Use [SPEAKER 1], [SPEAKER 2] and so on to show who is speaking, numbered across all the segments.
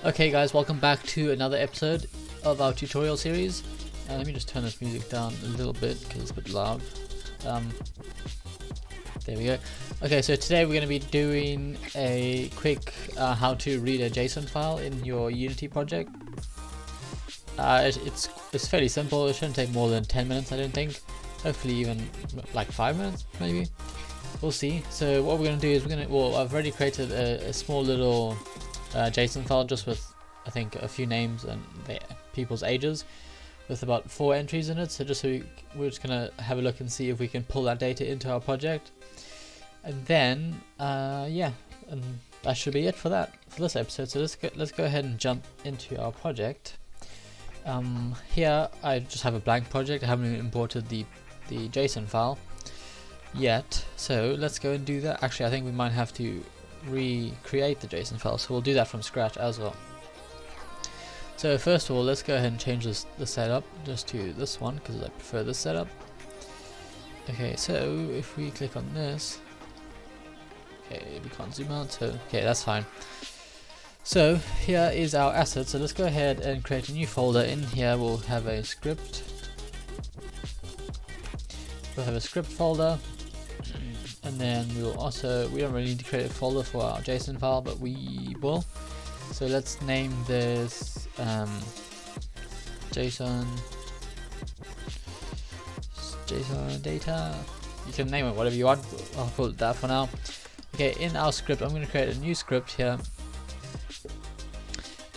[SPEAKER 1] Okay guys, welcome back to another episode of our tutorial series. Let me just turn this music down a little bit because it's a bit loud. There we go. Okay, so today we're going to be doing a quick how to read a JSON file in your Unity project. It's fairly simple. It shouldn't take more than 10 minutes, I don't think. Hopefully even like 5 minutes maybe. We'll see. So what we're going to do is I've already created a small little JSON file just with I think a few names and people's ages with about 4 entries in it. So we're just gonna have a look and see if we can pull that data into our project, and then yeah, and that should be it for this episode. So let's go ahead and jump into our project. Here I just have a blank project. I haven't even imported the JSON file yet, so let's go and do that. Actually, I think we might have to recreate the JSON file, so we'll do that from scratch as well. So first of all, let's go ahead and change the setup just to this one because I prefer this setup. Okay, so if we click on this, okay, we can't zoom out, so okay, that's fine. So here is our asset. So let's go ahead and create a new folder. In here we'll have a script. We'll have a script folder. And then we don't really need to create a folder for our JSON file, but we will. So let's name this JSON data. You can name it whatever you want. I'll call it that for now. Okay, in our script, I'm going to create a new script here.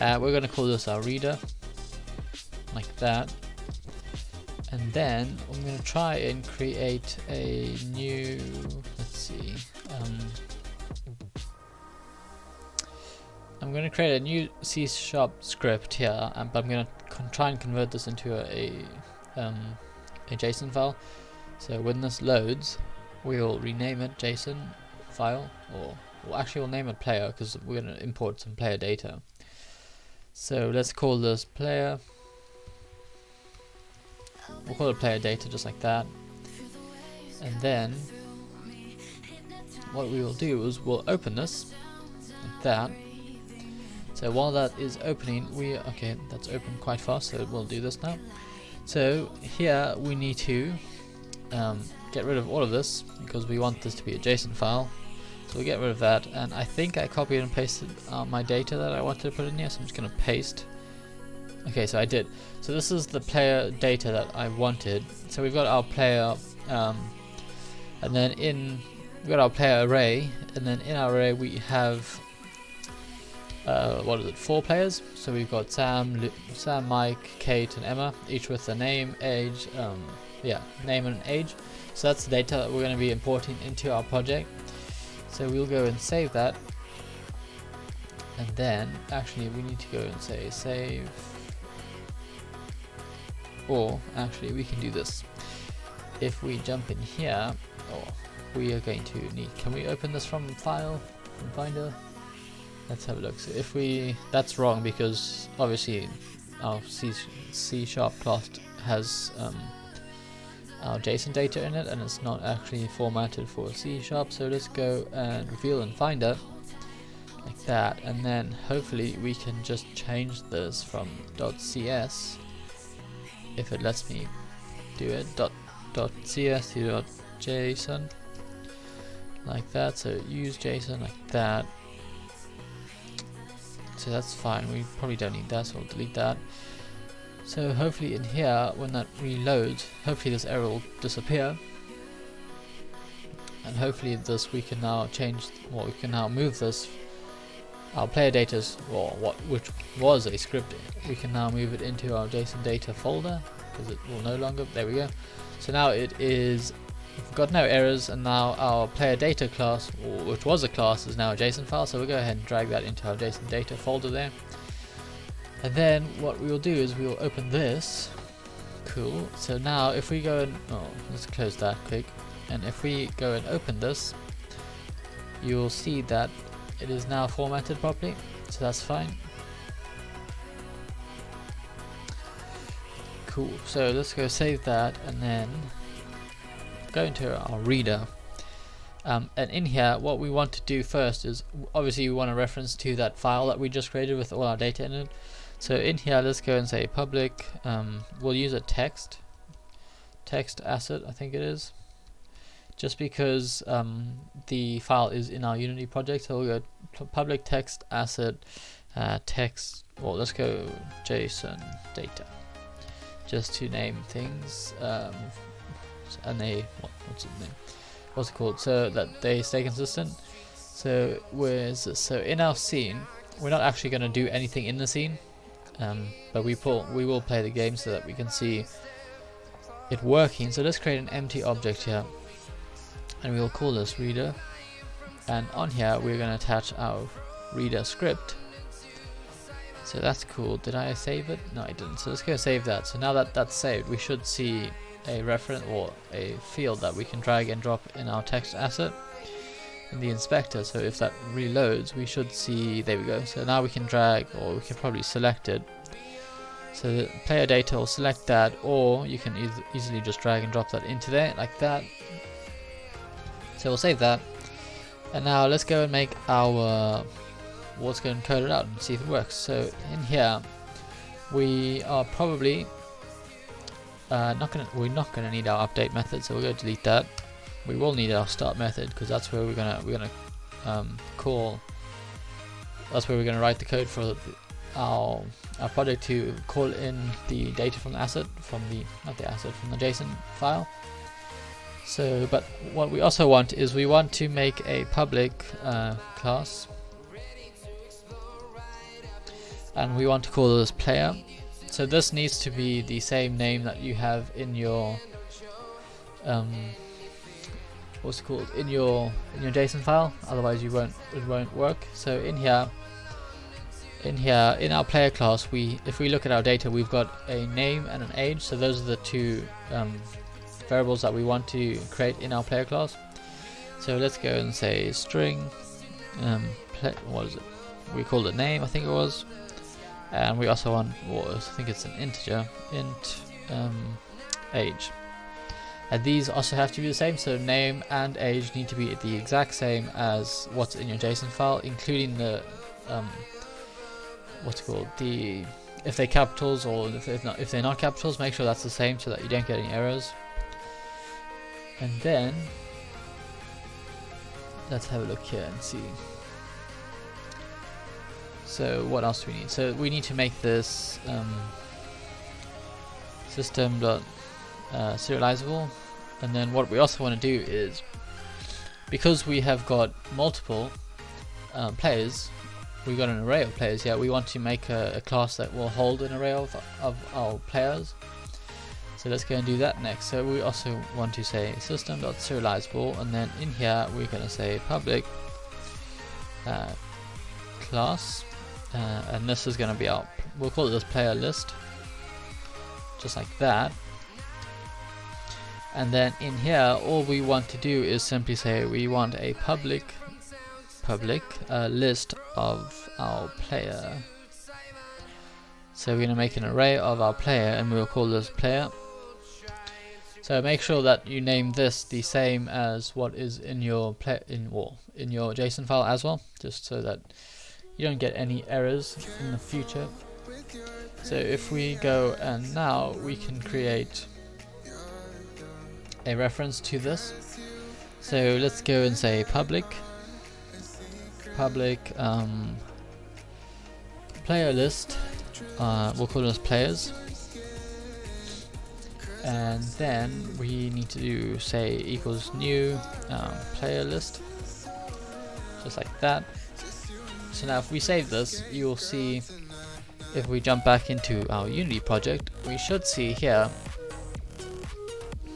[SPEAKER 1] We're going to call this our reader, like that. And then I'm going to try and create a new, let's see, I'm going to create a new C# script here, but I'm going to try and convert this into a JSON file. So when this loads, we'll rename it JSON file, or actually we'll name it player because we're going to import some player data. So let's call this player. We'll call it player data just like that, and then what we will do is we'll open this like that. So while that is opening, okay, that's open quite fast, so we'll do this now. So here we need to get rid of all of this because we want this to be a JSON file. So we'll get rid of that, and I think I copied and pasted my data that I wanted to put in here, so I'm just going to paste. Okay, so I did. So this is the player data that I wanted. So we've got our player, and then we've got our player array, and then in our array we have 4 players. So we've got Sam, Mike, Kate, and Emma, each with a name, age, name and age. So that's the data that we're going to be importing into our project. So we'll go and save that, and then actually we need to go and say save. Or actually we can do this. If we jump in here, we are going to need, can we open this from file, from Finder? Let's have a look. So that's wrong because obviously our C# class has our JSON data in it, and it's not actually formatted for C#. So let's go and reveal in Finder like that, and then hopefully we can just change this from .cs. If it lets me do it, .cs to .json, like that. So use JSON like that. So that's fine. We probably don't need that, so we'll delete that. So hopefully in here, when that reloads, hopefully this error will disappear, and hopefully we can now we can now move this. Our player data, which was a script, we can now move it into our JSON data folder because it will no longer. There we go. So now we've got no errors, and now our player data class, which was a class, is now a JSON file. So we'll go ahead and drag that into our JSON data folder there. And then what we will do is we will open this. Cool. So now if we go and let's close that quick, and if we go and open this, you will see that it is now formatted properly, so that's fine. Cool, so let's go save that and then go into our reader. And in here, what we want to do first is obviously we want a reference to that file that we just created with all our data in it. So in here, let's go and say public. We'll use a text asset, I think it is, just because the file is in our Unity project. So we'll go public text asset text, or let's go JSON data, just to name things. And what's it called, so that they stay consistent. So where's this? So in our scene, we're not actually going to do anything in the scene, but we will play the game so that we can see it working. So let's create an empty object here, and we'll call this reader, and on here we're going to attach our reader script. So that's cool. Did I save it? No, I didn't. So let's go save that. So now that that's saved, we should see a reference or a field that we can drag and drop in our text asset in the inspector. So if that reloads, we should see, there we go. So now we can drag, or we can probably select it. So the player data, will select that, or you can easily just drag and drop that into there like that. So we'll save that, and now let's go and make our, let's go and code it out and see if it works. So in here we are probably we're not gonna need our update method, so we're gonna delete that. We will need our start method because that's where we're gonna write the code for our project to call in the data from the asset, from the JSON file. So, but what we also want is we want to make a public class, and we want to call this player. So this needs to be the same name that you have in your what's it called, in your JSON file, otherwise it won't work. So in our player class, if we look at our data, we've got a name and an age. So those are the two variables that we want to create in our player class. So let's go and say string what is it? We called it name, I think it was. And we also want, I think it's an integer, int age. And these also have to be the same, so name and age need to be the exact same as what's in your JSON file, including the what's it called, the, if they're capitals, or if they're not capitals, make sure that's the same so that you don't get any errors. And then let's have a look here and see. So what else do we need? So we need to make this system.serializable, and then what we also want to do is, because we have got multiple players, we've got an array of players here, we want to make a class that will hold an array of our players. So let's go and do that next. So we also want to say system.serializable, and then in here we're going to say public class, and this is going to be our, we'll call it this player list, just like that. And then in here, all we want to do is simply say we want a public list of our player. So we're going to make an array of our player, and we'll call this player. So make sure that you name this the same as what is in your in your JSON file as well, just so that you don't get any errors in the future. So if we go, and now we can create a reference to this. So let's go and say public player list, we'll call this players, and then we need to do say equals new player list, just like that. So now if we save this, you will see, if we jump back into our Unity project, we should see here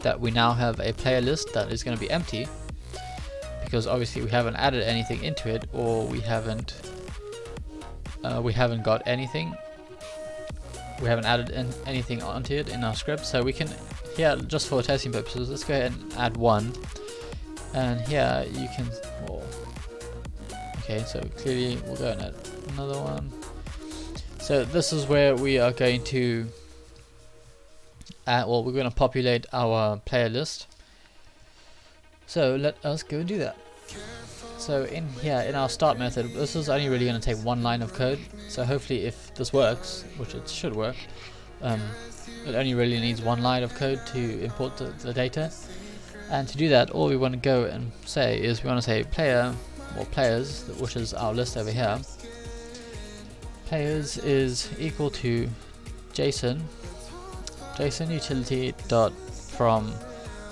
[SPEAKER 1] that we now have a player list that is going to be empty, because obviously we haven't added anything into it, or we haven't got anything, we haven't added anything onto it in our script. So we can, here, just for testing purposes, let's go ahead and add one, and here you can, okay, so clearly we'll go and add another one. So this is where we are going to we're going to populate our player list. So let us go and do that. So in here, in our start method, this is only really going to take one line of code. So hopefully if this works, which it should work, it only really needs one line of code to import the data. And to do that, all we want to go and say is we want to say player, or players, which is our list over here. Players is equal to json utility dot from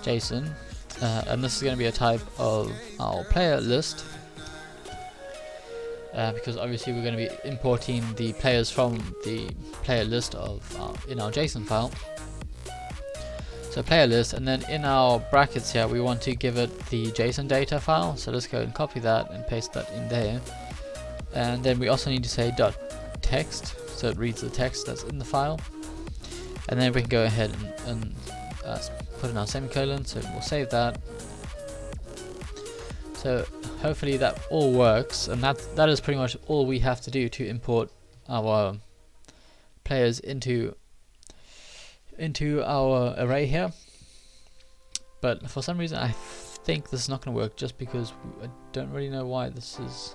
[SPEAKER 1] json, and this is going to be a type of our player list, because obviously we're going to be importing the players from the player list of in our JSON file. So player list, and then in our brackets here we want to give it the JSON data file. So let's go and copy that and paste that in there. And then we also need to say dot text, so it reads the text that's in the file. And then we can go ahead and put in our semicolon, so we'll save that. So hopefully that all works, and that is pretty much all we have to do to import our players into our array here. But for some reason I think this is not going to work, just because I don't really know why this is.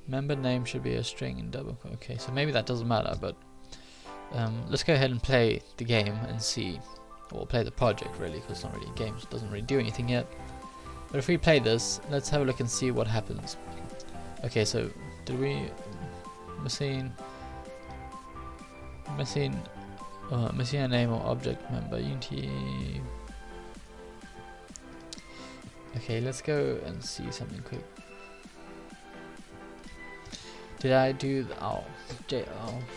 [SPEAKER 1] Member name should be a string in double. Okay, so maybe that doesn't matter, but let's go ahead and play the game and see, or play the project really, because it's not really a game, so it doesn't really do anything yet. But if we play this, let's have a look and see what happens. Okay, so did we missing a name or object member unity. Okay, let's go and see something quick. Did I do our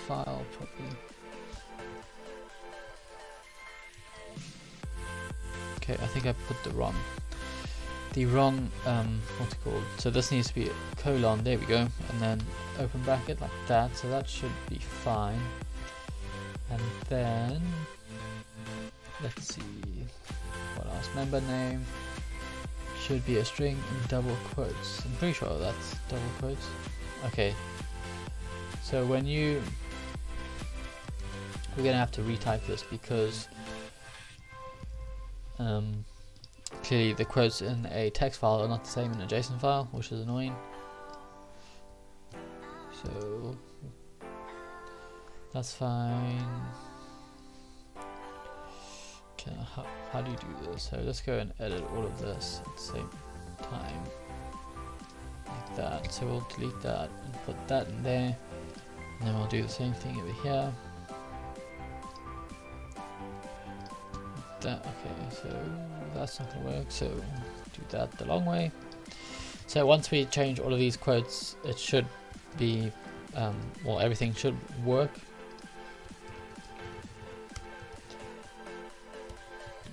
[SPEAKER 1] file properly? Okay, I think I put the wrong what's it called? So this needs to be a colon, there we go, and then open bracket like that, so that should be fine. And then let's see what else. Member name should be a string in double quotes. I'm pretty sure that's double quotes. Okay, so we're gonna have to retype this, because clearly the quotes in a text file are not the same in a JSON file, which is annoying. So that's fine. Okay, how do you do this? So let's go and edit all of this at the same time, like that. So we'll delete that and put that in there, and then we'll do the same thing over here. That, okay, so that's not gonna work, so do that the long way. So once we change all of these quotes, it should be well, everything should work.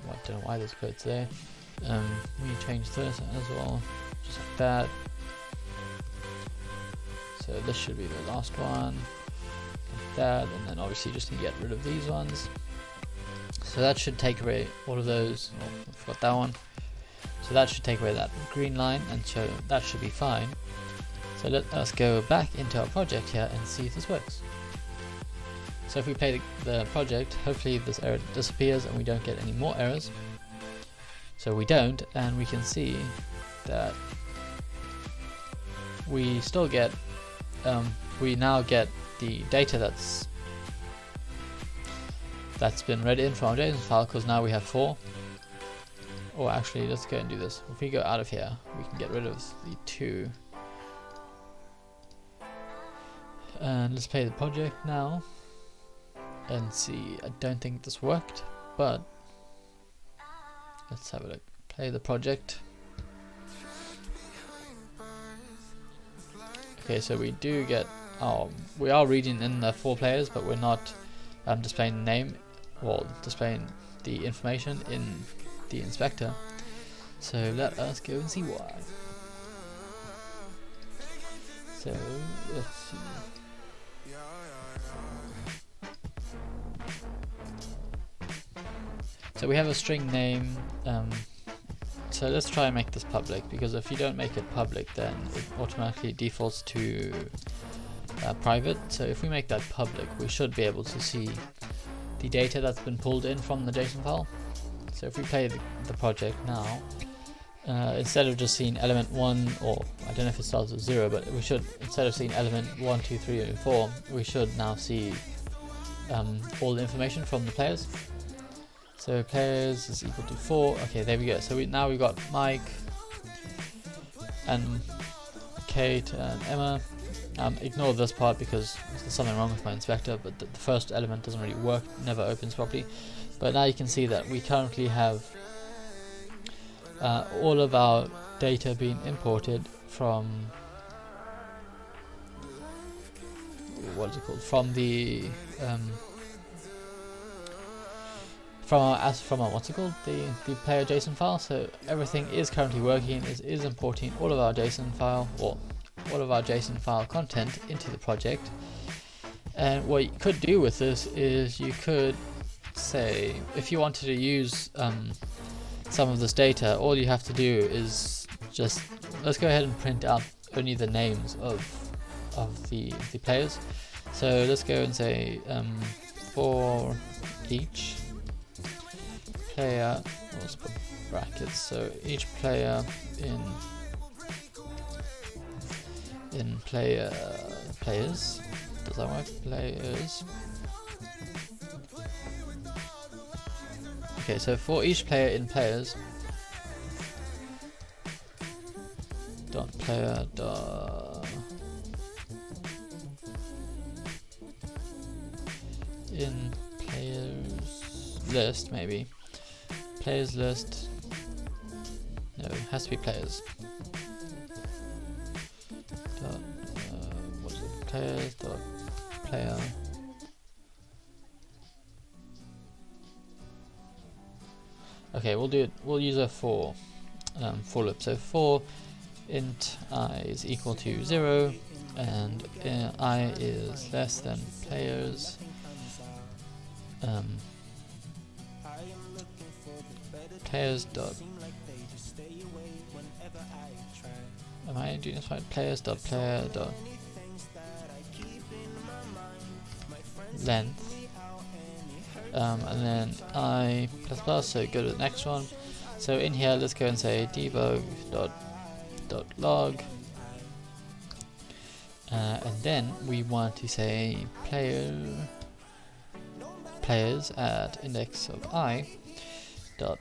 [SPEAKER 1] I don't know why there's quotes there. We change this as well, just like that. So this should be the last one, like that, and then obviously just need to get rid of these ones. So that should take away all of those. Oh, I forgot that one. So that should take away that green line, and so that should be fine. So let us go back into our project here and see if this works. So if we play the project, hopefully this error disappears and we don't get any more errors. So we don't, and we can see that we still get, we now get the data that's been read in from our JSON file, because now we have 4. Or actually, let's go and do this. If we go out of here, we can get rid of the 2. And let's play the project now and see. I don't think this worked, but let's have a look. Play the project. Okay, so we do get we are reading in the 4 players, but we're not displaying the name, or displaying the information in the inspector. So let us go and see why. So let's see. So we have a string name. So let's try and make this public, because if you don't make it public, then it automatically defaults to private. So if we make that public, we should be able to see the data that's been pulled in from the JSON file. So So if we play the project now, instead of just seeing element 1, or I don't know if it starts with 0, but we should, instead of seeing element 1, 2, 3, and 4, we should now see all the information from the players. So players is equal to 4. Okay, there we go. So now we've got Mike and Kate and Emma. Ignore this part because there's something wrong with my inspector, but the first element doesn't really work, never opens properly. But now you can see that we currently have all of our data being imported from from the from our what's it called, the player JSON file. So everything is currently working, is importing all of our JSON file, or all of our JSON file content into the project. And what you could do with this is you could say, if you wanted to use some of this data, all you have to do is just, let's go ahead and print out only the names of the players. So let's go and say for each player, let's put brackets, so each player in players, does that work? Players. Okay, so for each player in players, dot player dot in players list, maybe players list, no, it has to be players dot what is it, players dot player. Okay, we'll use a for loop. So for int I is equal to 0 and I is less than players players dot, am I doing this right? Players dot player dot length, and then I plus plus, so go to the next one. So in here, let's go and say debug dot log, and then we want to say players at index of I dot,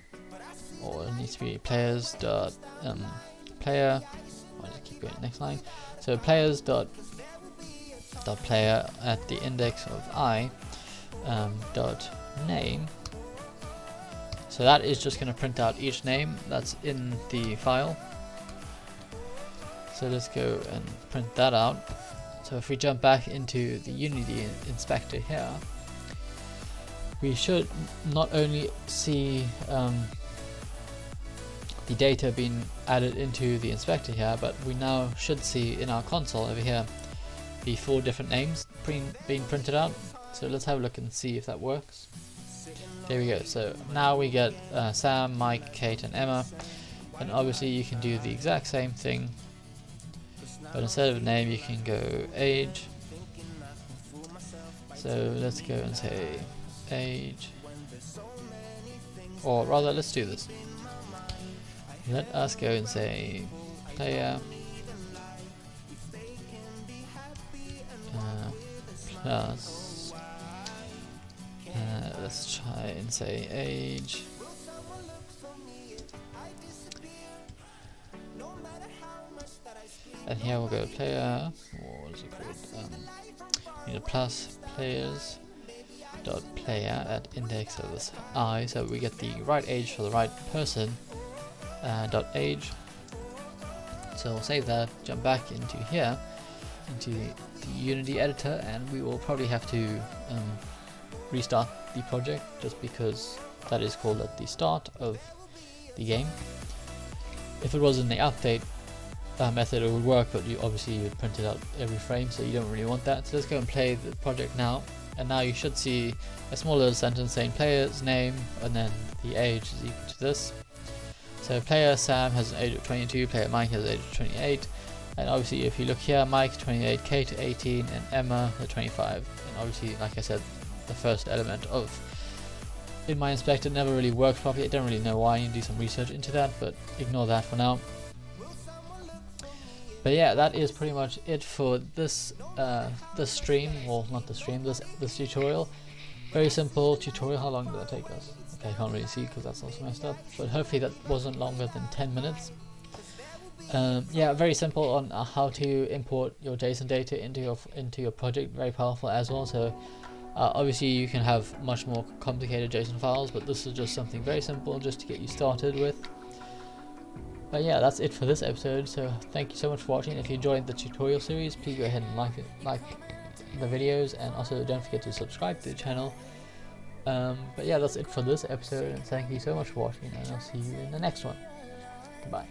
[SPEAKER 1] or it needs to be players dot player. I'll just keep going next line. So players dot player at the index of I dot name. So that is just going to print out each name that's in the file. So let's go and print that out. So if we jump back into the Unity inspector here, we should not only see the data being added into the inspector here, but we now should see in our console over here the 4 different names being printed out. So let's have a look and see if that works. There we go. So now we get Sam, Mike, Kate and Emma, and obviously you can do the exact same thing, but instead of name you can go age. So let's go and say age, or rather let's do this. Let us go and say player plus, let's try and say age, and here we'll go player, or what is it called, need a plus players dot player at index of this I, so we get the right age for the right person, dot age. So we'll save that, jump back into here, into the Unity editor, and we will probably have to restart the project, just because that is called at the start of the game. If it was in the update method it would work, but you would print it out every frame, so you don't really want that. So let's go and play the project now, and now you should see a small little sentence saying player's name, and then the age is equal to this. So player Sam has an age of 22, player Mike has an age of 28, and obviously if you look here, Mike 28, Kate 18, and Emma 25. And obviously, like I said, the first element of in my inspector never really worked properly. I don't really know why. I need to do some research into that, but ignore that for now. But yeah, that is pretty much it for this this stream, well, not the stream, this tutorial. Very simple tutorial. How long did that take us? Okay, I can't really see because that's also messed up, but hopefully that wasn't longer than 10 minutes. Yeah, very simple on how to import your JSON data into your project. Very powerful as well. So obviously you can have much more complicated JSON files, but this is just something very simple just to get you started with. But yeah, that's it for this episode. So thank you so much for watching. If you enjoyed the tutorial series, please go ahead and like the videos, and also don't forget to subscribe to the channel. But yeah, that's it for this episode, and thank you so much for watching, and I'll see you in the next one. Goodbye.